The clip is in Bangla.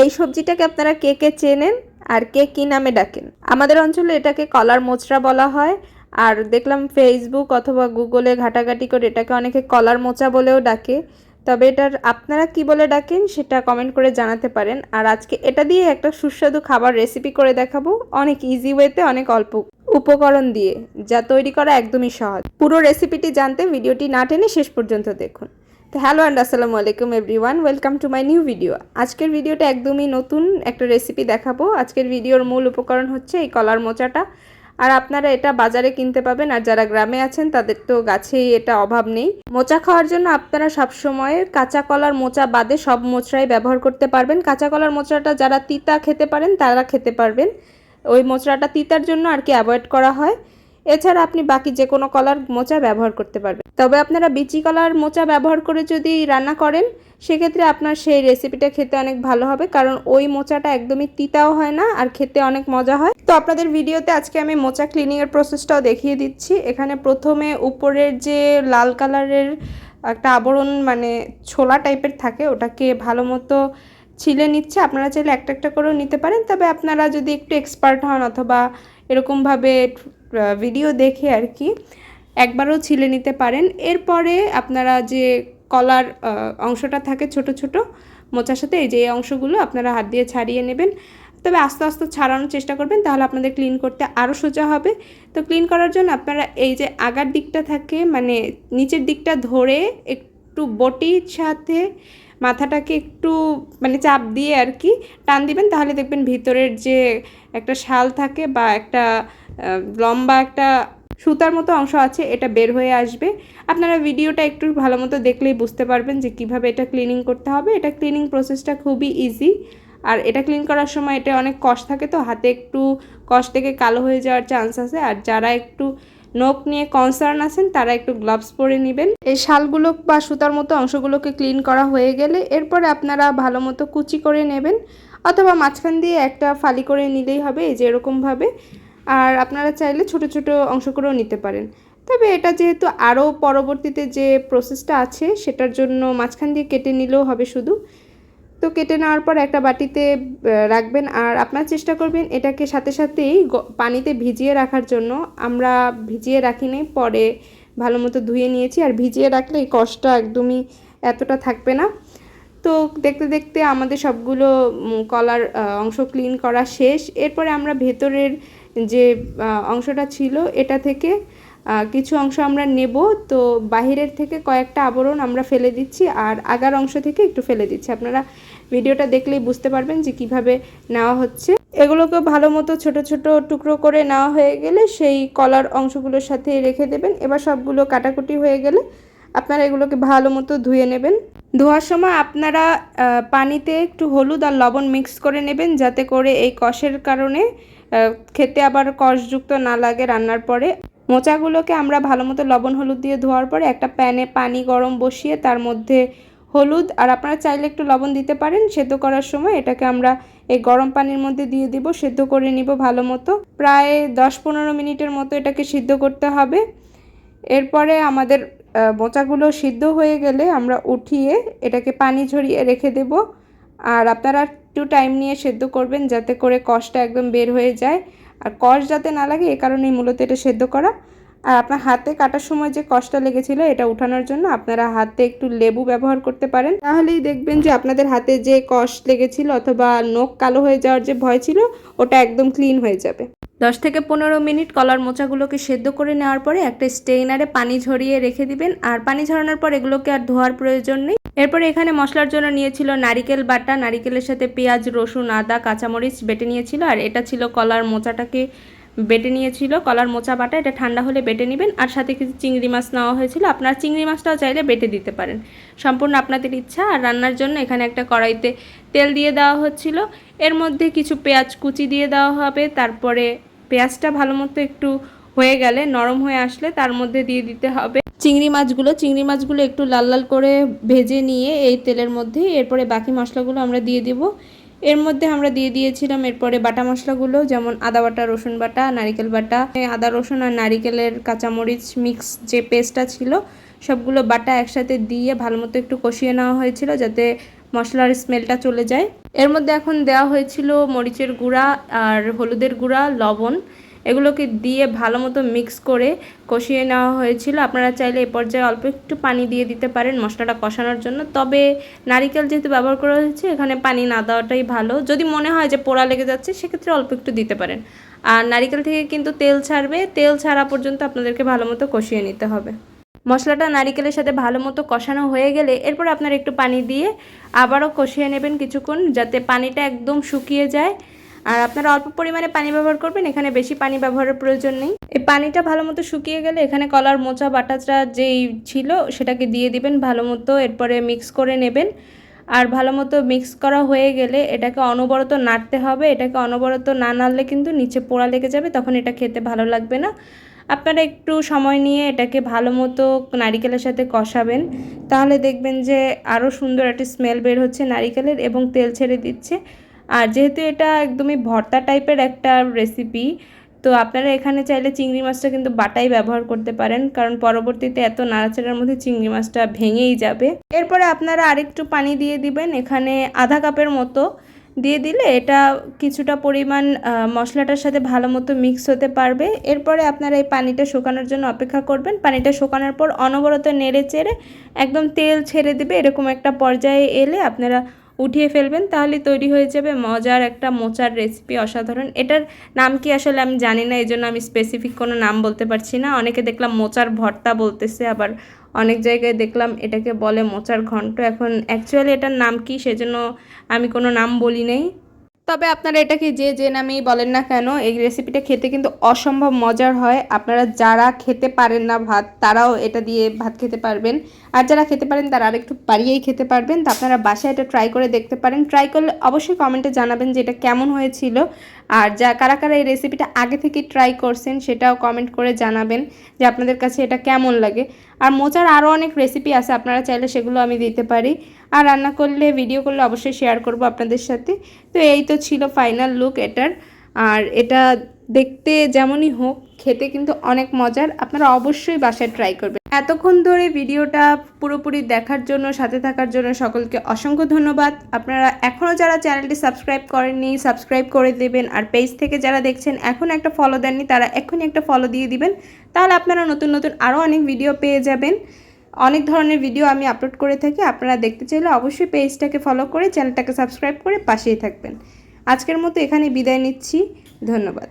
এই সবজিটাকে আপনারা কে কে চেনেন আর কে কী নামে ডাকেন? আমাদের অঞ্চলে এটাকে কলার মোচড়া বলা হয়। আর দেখলাম ফেসবুক অথবা গুগলে ঘাটাঘাটি করে এটাকে অনেকে কলার মোচা বলেও ডাকে। তবে এটার আপনারা কি বলে ডাকেন সেটা কমেন্ট করে জানাতে পারেন। আর আজকে এটা দিয়ে একটা সুস্বাদু খাবার রেসিপি করে দেখাবো, অনেক ইজি ওয়েতে, অনেক অল্প উপকরণ দিয়ে, যা তৈরি করা একদমই সহজ। পুরো রেসিপিটি জানতে ভিডিওটি না টেনে শেষ পর্যন্ত দেখুন। তো হ্যালো অ্যান্ড আসসালামু আলাইকুম everyone, welcome to my new video. আজকের ভিডিওটা একদমই নতুন একটা রেসিপি দেখাবো। আজকের ভিডিওর মূল উপকরণ হচ্ছে এই কলার মোচাটা। আর আপনারা এটা বাজারে কিনতে পাবেন, আর যারা গ্রামে আছেন তাদের তো গাছেই এটা অভাব নেই। মোচা খাওয়ার জন্য আপনারা সবসময় কাঁচা কলার মোচা বাদে সব মোচড়াই ব্যবহার করতে পারবেন। কাঁচা কলার মোচড়াটা যারা তিতা খেতে পারেন তারা খেতে পারবেন, ওই মোচড়াটা তিতার জন্য আর কি অ্যাভয়েড করা হয়। এছাড়া আপনি বাকি যে কোনো কলার মোচা ব্যবহার করতে পারবেন। তবে আপনারা বিচি কলার মোচা ব্যবহার করে যদি রান্না করেন সেক্ষেত্রে আপনার সেই রেসিপিটা খেতে অনেক ভালো হবে, কারণ ওই মোচাটা একদমই তিতাও হয় না আর খেতে অনেক মজা হয়। তো আপনাদের ভিডিওতে আজকে আমি মোচা ক্লিনিংয়ের প্রসেসটাও দেখিয়ে দিচ্ছি। এখানে প্রথমে উপরের যে লাল কালারের একটা আবরণ মানে ছোলা টাইপের থাকে, ওটাকে ভালো মতো ছিলে নিচ্ছে। আপনারা চাইলে একটা একটা করেও নিতে পারেন, তবে আপনারা যদি একটু এক্সপার্ট হন অথবা এরকমভাবে ভিডিও দেখে আর কি একবারও ছিলে নিতে পারেন। এরপরে আপনারা যে কলার অংশটা থাকে ছোট ছোট মোচার সাথে, এই যে এই অংশগুলো আপনারা হাত দিয়ে ছাড়িয়ে নেবেন। তবে আস্তে আস্তে ছাড়ানোর চেষ্টা করবেন, তাহলে আপনাদের ক্লিন করতে আরও সোজা হবে। তো ক্লিন করার জন্য আপনারা এই যে আগার দিকটা থাকে মানে নিচের দিকটা ধরে একটু বটির সাথে মাথাটাকে একটু মানে চাপ দিয়ে আর কি টান দিবেন, তাহলে দেখবেন ভিতরের যে একটা শাল থাকে বা একটা লম্বা একটা সুতার মতো অংশ আছে এটা বের হয়ে আসবে। আপনারা ভিডিওটা একটু ভালো মতো দেখলেই বুঝতে পারবেন যে কিভাবে এটা ক্লিনিং করতে হবে। এটা ক্লিনিং প্রসেসটা খুবই ইজি, আর এটা ক্লিন করার সময় এটা অনেক কষ্ট থাকে, তো হাতে একটু কষ্ট থেকে কালো হয়ে যাওয়ার চান্স আছে। আর যারা একটু নখ নিয়ে কনসার্ন আছেন তারা একটু গ্লাভস পরে নেবেন। এই শালগুলো বা সুতার মতো অংশগুলোকে ক্লিন করা হয়ে গেলে এরপরে আপনারা ভালো মতো কুচি করে নেবেন, অথবা মাঝখান দিয়ে একটা ফালি করে নিলেই হবে, এই যে এরকমভাবে। আর আপনারা চাইলে ছোট ছোট অংশ করেও নিতে পারেন। তবে এটা যেহেতু আরও পরবর্তীতে যে প্রসেসটা আছে সেটার জন্য মাঝখান দিয়ে কেটে নিলেও হবে শুধু। তো কেটে নেওয়ার পর একটা বাটিতে রাখবেন, আর আপনার চেষ্টা করবেন এটাকে সাথে সাথেই পানিতে ভিজিয়ে রাখার জন্য। আমরা ভিজিয়ে রাখিনি, পরে ভালো মতো ধুয়ে নিয়েছি। আর ভিজিয়ে রাখলে এই কষ্টটা একদমই এতটা থাকবে না। তো দেখতে দেখতে আমাদের সবগুলো কলার অংশ ক্লিন করা শেষ। এরপরে আমরা ভেতরের যে অংশটা ছিল এটা থেকে কিছু অংশ আমরা নেব। তো বাহিরের থেকে কয়েকটা আবরণ আমরা ফেলে দিচ্ছি, আর আগার অংশ থেকে একটু ফেলে দিচ্ছি। আপনারা ভিডিওটা দেখলেই বুঝতে পারবেন যে কিভাবে নেওয়া হচ্ছে। এগুলোকে ভালো মতো ছোট ছোট টুকরো করে নেওয়া হয়ে গেলে সেই কলার অংশগুলোর সাথে রেখে দেবেন। এবার সবগুলো কাটাকুটি হয়ে গেলে আপনারা এগুলোকে ভালো মতো ধুয়ে নেবেন। ধোয়ার সময় আপনারা পানিতে একটু হলুদ আর লবণ মিক্স করে নেবেন, যাতে করে এই কষের কারণে খেতে আবার কষযুক্ত না লাগে রান্নার পরে। মোচাগুলোকে আমরা ভালো মতো লবণ হলুদ দিয়ে ধোয়ার পরে একটা প্যানে পানি গরম বসিয়ে তার মধ্যে হলুদ, আর আপনারা চাইলে একটু লবণ দিতে পারেন সেদ্ধ করার সময়, এটাকে আমরা এই গরম পানির মধ্যে দিয়ে দিব, সেদ্ধ করে নিব ভালো মতো। প্রায় 10-15 মিনিটের মতো এটাকে সিদ্ধ করতে হবে। এরপরে আমাদের মোচাগুলো সিদ্ধ হয়ে গেলে আমরা উঠিয়ে এটাকে পানি ঝরিয়ে রেখে দেব। আর আপনারা একটু টাইম নিয়ে সেদ্ধ করবেন যাতে করে কষটা একদম বের হয়ে যায়, আর কষ যাতে না লাগে এ কারণেই মূলত এটা সেদ্ধ করা। আর আপনার হাতে কাটার সময় যে কষটা লেগেছিল এটা উঠানোর জন্য আপনারা হাতে একটু লেবু ব্যবহার করতে পারেন, তাহলেই দেখবেন যে আপনাদের হাতে যে কষ লেগেছিল অথবা নখ কালো হয়ে যাওয়ার যে ভয় ছিল ওটা একদম ক্লিন হয়ে যাবে। 10-15 মিনিট কলার মোচাগুলোকে সেদ্ধ করে নেওয়ার পরে একটা স্টেইনারে পানি ঝরিয়ে রেখে দিবেন। আর পানি ঝরানোর পর এগুলোকে আর ধোয়ার প্রয়োজন নেই। এরপরে এখানে মশলার জন্য নিয়েছিল নারিকেল বাটা, নারিকেলের সাথে পেঁয়াজ, রসুন, আদা, কাঁচামরিচ বেটে নিয়েছিল। আর এটা ছিল কলার মোচাটাকে বেটে নিয়েছিল, কলার মোচা বাটা। এটা ঠান্ডা হলে বেটে নেবেন। আর সাথে কিছু চিংড়ি মাছ নেওয়া হয়েছিল, আপনারা চিংড়ি মাছটাও চাইলে বেটে দিতে পারেন, সম্পূর্ণ আপনাদের ইচ্ছা। আর রান্নার জন্য এখানে একটা কড়াইতে তেল দিয়ে দেওয়া হচ্ছিল, এর মধ্যে কিছু পেঁয়াজ কুচি দিয়ে দেওয়া হবে। তারপরে পেঁয়াজটা ভালো মতো একটু হয়ে গেলে নরম হয়ে আসলে তার মধ্যে দিয়ে দিতে হবে চিংড়ি মাছগুলো একটু লাল লাল করে ভেজে নিয়ে এই তেলের মধ্যে এরপরে বাকি মশলাগুলো আমরা দিয়ে দেব। এর মধ্যে আমরা দিয়ে দিয়েছিলাম এরপরে বাটা মশলাগুলো, যেমন আদা বাটা, রসুন বাটা, নারিকেল বাটা, আদা রসুন আর নারিকেলের কাঁচামরিচ মিক্স যে পেস্টটা ছিল সবগুলো বাটা একসাথে দিয়ে ভালো মতো একটু কষিয়ে নেওয়া হয়েছিল, যাতে মশলার স্মেলটা চলে যায়। এর মধ্যে এখন দেওয়া হয়েছিল মরিচের গুঁড়া আর হলুদের গুঁড়া, লবণ, এগুলোকে দিয়ে ভালো মতো মিক্স করে কষিয়ে নেওয়া হয়েছিল। আপনারা চাইলে এ পর্যায়ে অল্প একটু পানি দিয়ে দিতে পারেন মশলাটা কষানোর জন্য, তবে নারিকেল যেহেতু ব্যবহার করা হয়েছে এখানে পানি না দেওয়াটাই ভালো। যদি মনে হয় যে পোড়া লেগে যাচ্ছে সেক্ষেত্রে অল্প একটু দিতে পারেন। আর নারিকেল থেকে কিন্তু তেল ছাড়বে, তেল ছাড়া পর্যন্ত আপনাদেরকে ভালো মতো কষিয়ে নিতে হবে। মশলাটা নারিকেলের সাথে ভালো মতো কষানো হয়ে গেলে এরপর আপনারা একটু পানি দিয়ে আবারও কষিয়ে নেবেন কিছুক্ষণ, যাতে পানিটা একদম শুকিয়ে যায়। আর আপনারা অল্প পরিমাণে পানি ব্যবহার করবেন, এখানে বেশি পানি ব্যবহারের প্রয়োজন নেই। এই পানিটা ভালো মতো শুকিয়ে গেলে এখানে কলার মোচা বাটাটা যেই ছিল সেটাকে দিয়ে দিবেন ভালো মতো, এরপরে মিক্স করে নেবেন। আর ভালো মতো মিক্স করা হয়ে গেলে এটাকে অনবরত নাড়তে হবে। এটাকে অনবরত না নাড়লে কিন্তু নিচে পোড়া লেগে যাবে, তখন এটা খেতে ভালো লাগবে না। আপনারা একটু সময় নিয়ে এটাকে ভালো মতো নারিকেলের সাথে কষাবেন, তাহলে দেখবেন যে আরও সুন্দর একটা স্মেল বের হচ্ছে নারিকেলের এবং তেল ছেড়ে দিচ্ছে। আর যেহেতু এটা একদমই ভর্তা টাইপের একটা রেসিপি, তো আপনারা এখানে চাইলে চিংড়ি মাছটা কিন্তু বাটাই ব্যবহার করতে পারেন, কারণ পরবর্তীতে এত নাড়াচাড়ার মধ্যে চিংড়ি মাছটা ভেঙেই যাবে। এরপরে আপনারা আরেকটু পানি দিয়ে দিবেন, এখানে আধা কাপের মতো দিয়ে দিলে এটা কিছুটা পরিমাণ মশলাটার সাথে ভালো মতো মিক্স হতে পারবে। এরপরে আপনারা এই পানিটা শুকানোর জন্য অপেক্ষা করবেন। পানিটা শুকানোর পর অনবরত নেড়ে চেড়ে একদম তেল ছেড়ে দেবে, এরকম একটা পর্যায়ে এলে আপনারা উঠিয়ে ফেলবেন, তাহলে তৈরি হয়ে যাবে মজার একটা মোচার রেসিপি, অসাধারণ। এটার নাম কি আসলে আমি জানি না, এই জন্য আমি স্পেসিফিক কোনো নাম বলতে পারছি না। অনেকে দেখলাম মোচার ভর্তা বলতেছে, আবার অনেক জায়গায় দেখলাম এটাকে বলে মোচার ঘন্ট। এখন অ্যাকচুয়ালি এটার নাম কি সেজন্য আমি কোনো নাম বলি নাই। তবে আপনারা এটাকে যে যে নামেই বলেন না কেন, এই রেসিপিটা খেতে কিন্তু অসম্ভব মজার হয়। আপনারা যারা খেতে পারেন না ভাত, তারাও এটা দিয়ে ভাত খেতে পারবেন, আর যারা খেতে পারেন তারা আরেকটু বাড়িয়েই খেতে পারবেন। তো আপনারা বাসায় এটা ট্রাই করে দেখতে পারেন। ট্রাই করলে অবশ্যই কমেন্টে জানাবেন যে এটা কেমন হয়েছিল, আর যা কারা কারা এই রেসিপিটা আগে থেকে ট্রাই করছেন সেটাও কমেন্ট করে জানাবেন যে আপনাদের কাছে এটা কেমন লাগে। আর মোচার আরও অনেক রেসিপি আছে, আপনারা চাইলে সেগুলো আমি দিতে পারি। আর রান্না করলে, ভিডিও করলে অবশ্যই শেয়ার করব আপনাদের সাথে। তো এই তো ছিল ফাইনাল লুক এটার। আর এটা দেখতে যেমনই হোক, খেতে কিন্তু অনেক মজার। আপনারা অবশ্যই বাসায় ট্রাই করবেন। এতক্ষণ ধরে ভিডিওটা পুরোপুরি দেখার জন্য, সাথে থাকার জন্য সকলকে অসংখ্য ধন্যবাদ। আপনারা এখনও যারা চ্যানেলটি সাবস্ক্রাইব করেননি, সাবস্ক্রাইব করে দেবেন। আর পেজ থেকে যারা দেখছেন এখন একটা ফলো দেননি, তারা এখনই একটা ফলো দিয়ে দিবেন, তাহলে আপনারা নতুন নতুন আরও অনেক ভিডিও পেয়ে যাবেন। অনেক ধরনের ভিডিও আমি আপলোড করে থাকি, আপনারা দেখতে চাইলে অবশ্যই পেজটাকে ফলো করে চ্যানেলটাকে সাবস্ক্রাইব করে পাশেই থাকবেন। আজকের মতো এখানে বিদায় নিচ্ছি, ধন্যবাদ।